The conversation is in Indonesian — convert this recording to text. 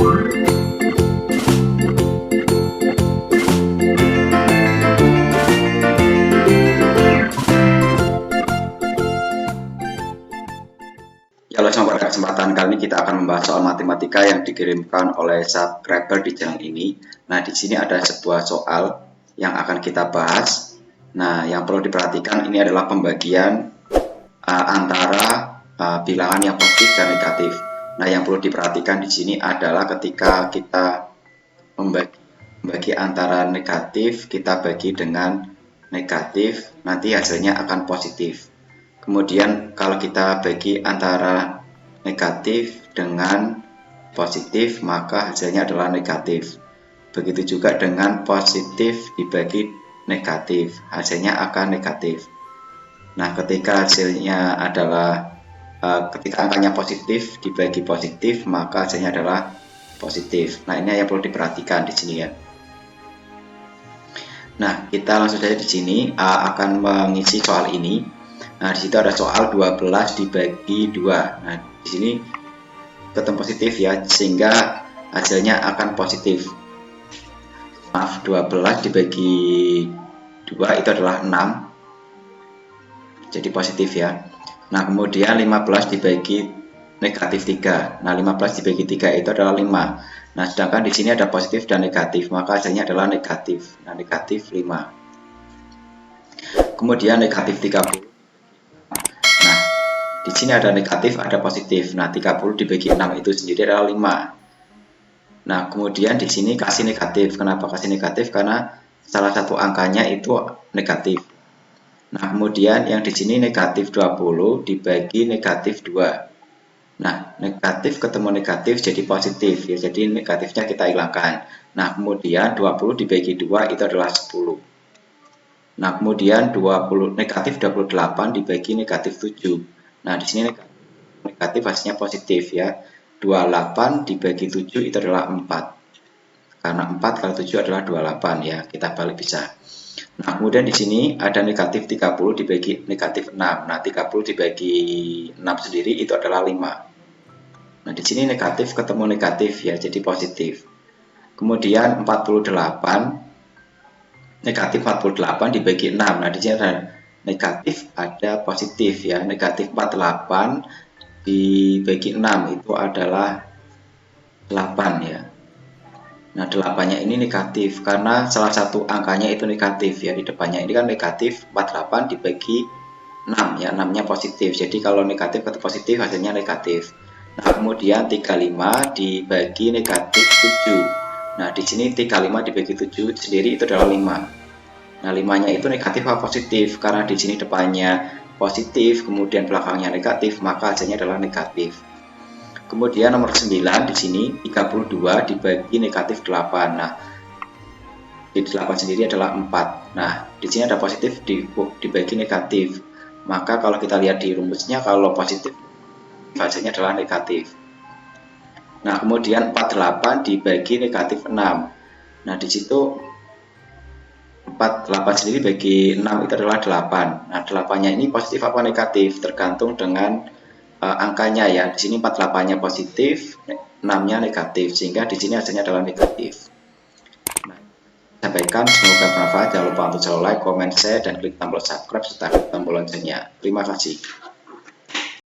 Halo, semua, pada kesempatan kali ini kita akan membahas soal matematika yang dikirimkan oleh subscriber di channel ini. Nah, di sini ada sebuah soal yang akan kita bahas. Nah, yang perlu diperhatikan ini adalah pembagian antara bilangan yang positif dan negatif. Nah, yang perlu diperhatikan di sini adalah ketika kita membagi antara negatif, kita bagi dengan negatif, nanti hasilnya akan positif. Kemudian kalau kita bagi antara negatif dengan positif, maka hasilnya adalah negatif. Begitu juga dengan positif dibagi negatif, hasilnya akan negatif. Nah, ketika hasilnya adalah ketika angkanya positif dibagi positif, maka hasilnya adalah positif. Nah, ini yang perlu diperhatikan di sini ya. Nah, kita langsung saja di sini akan mengisi soal ini. Nah, di situ ada soal 12 dibagi 2. Nah, di sini ketemu positif ya, sehingga hasilnya akan positif. Maaf, 12 dibagi 2 itu adalah 6. Jadi positif ya. Nah, kemudian 15 dibagi negatif 3. Nah, 15 dibagi 3 itu adalah 5. Nah, sedangkan di sini ada positif dan negatif, maka hasilnya adalah negatif. Nah, negatif 5. Kemudian negatif 30. Di sini ada negatif, ada positif. Nah, 30 dibagi 6 itu sendiri adalah 5. Nah, kemudian di sini kasih negatif. Kenapa kasih negatif? Karena salah satu angkanya itu negatif. Nah, kemudian yang di sini negatif 20 dibagi negatif 2. Nah, negatif ketemu negatif jadi positif ya. Jadi negatifnya kita hilangkan. Nah, kemudian 20 dibagi 2 itu adalah 10. Nah, kemudian negatif 28 dibagi negatif 7. Nah, di sini negatif hasilnya positif ya. 28 dibagi 7 itu adalah 4. Karena 4 kali 7 adalah 28 ya. Kita balik bisa. Nah, kemudian di sini ada negatif 30 dibagi negatif 6. Nah, 30 dibagi 6 sendiri itu adalah 5. Nah, di sini negatif ketemu negatif ya, jadi positif. Kemudian 48 negatif 48 dibagi 6. Nah, di sini ada negatif, ada positif ya. Negatif 48 dibagi 6 itu adalah 8 ya. Nah, 8-nya ini negatif karena salah satu angkanya itu negatif ya. Di depannya ini kan negatif 48 dibagi 6 ya. 6-nya positif. Jadi kalau negatif atau positif hasilnya negatif. Nah, kemudian 35 dibagi negatif 7. Nah, di sini 35 dibagi 7 sendiri itu adalah 5. Nah, 5-nya itu negatif atau positif? Karena di sini depannya positif, kemudian belakangnya negatif, maka hasilnya adalah negatif. Kemudian nomor 9 di sini 32 dibagi negatif 8. Nah, di 8 sendiri adalah 4. Nah, di sini ada positif dibagi negatif. Maka kalau kita lihat di rumusnya, kalau positif hasilnya adalah negatif. Nah, kemudian 48 dibagi negatif 6. Nah, di situ 48 sendiri bagi 6 itu adalah 8. Nah, 8-nya ini positif apa negatif? Tergantung dengan angkanya ya. Di sini 48-nya positif, 6-nya negatif, sehingga di sini hasilnya adalah negatif. Nah, sampaikan, semoga bermanfaat. Jangan lupa untuk selalu like, comment, share, dan klik tombol subscribe serta klik tombol loncengnya. Terima kasih.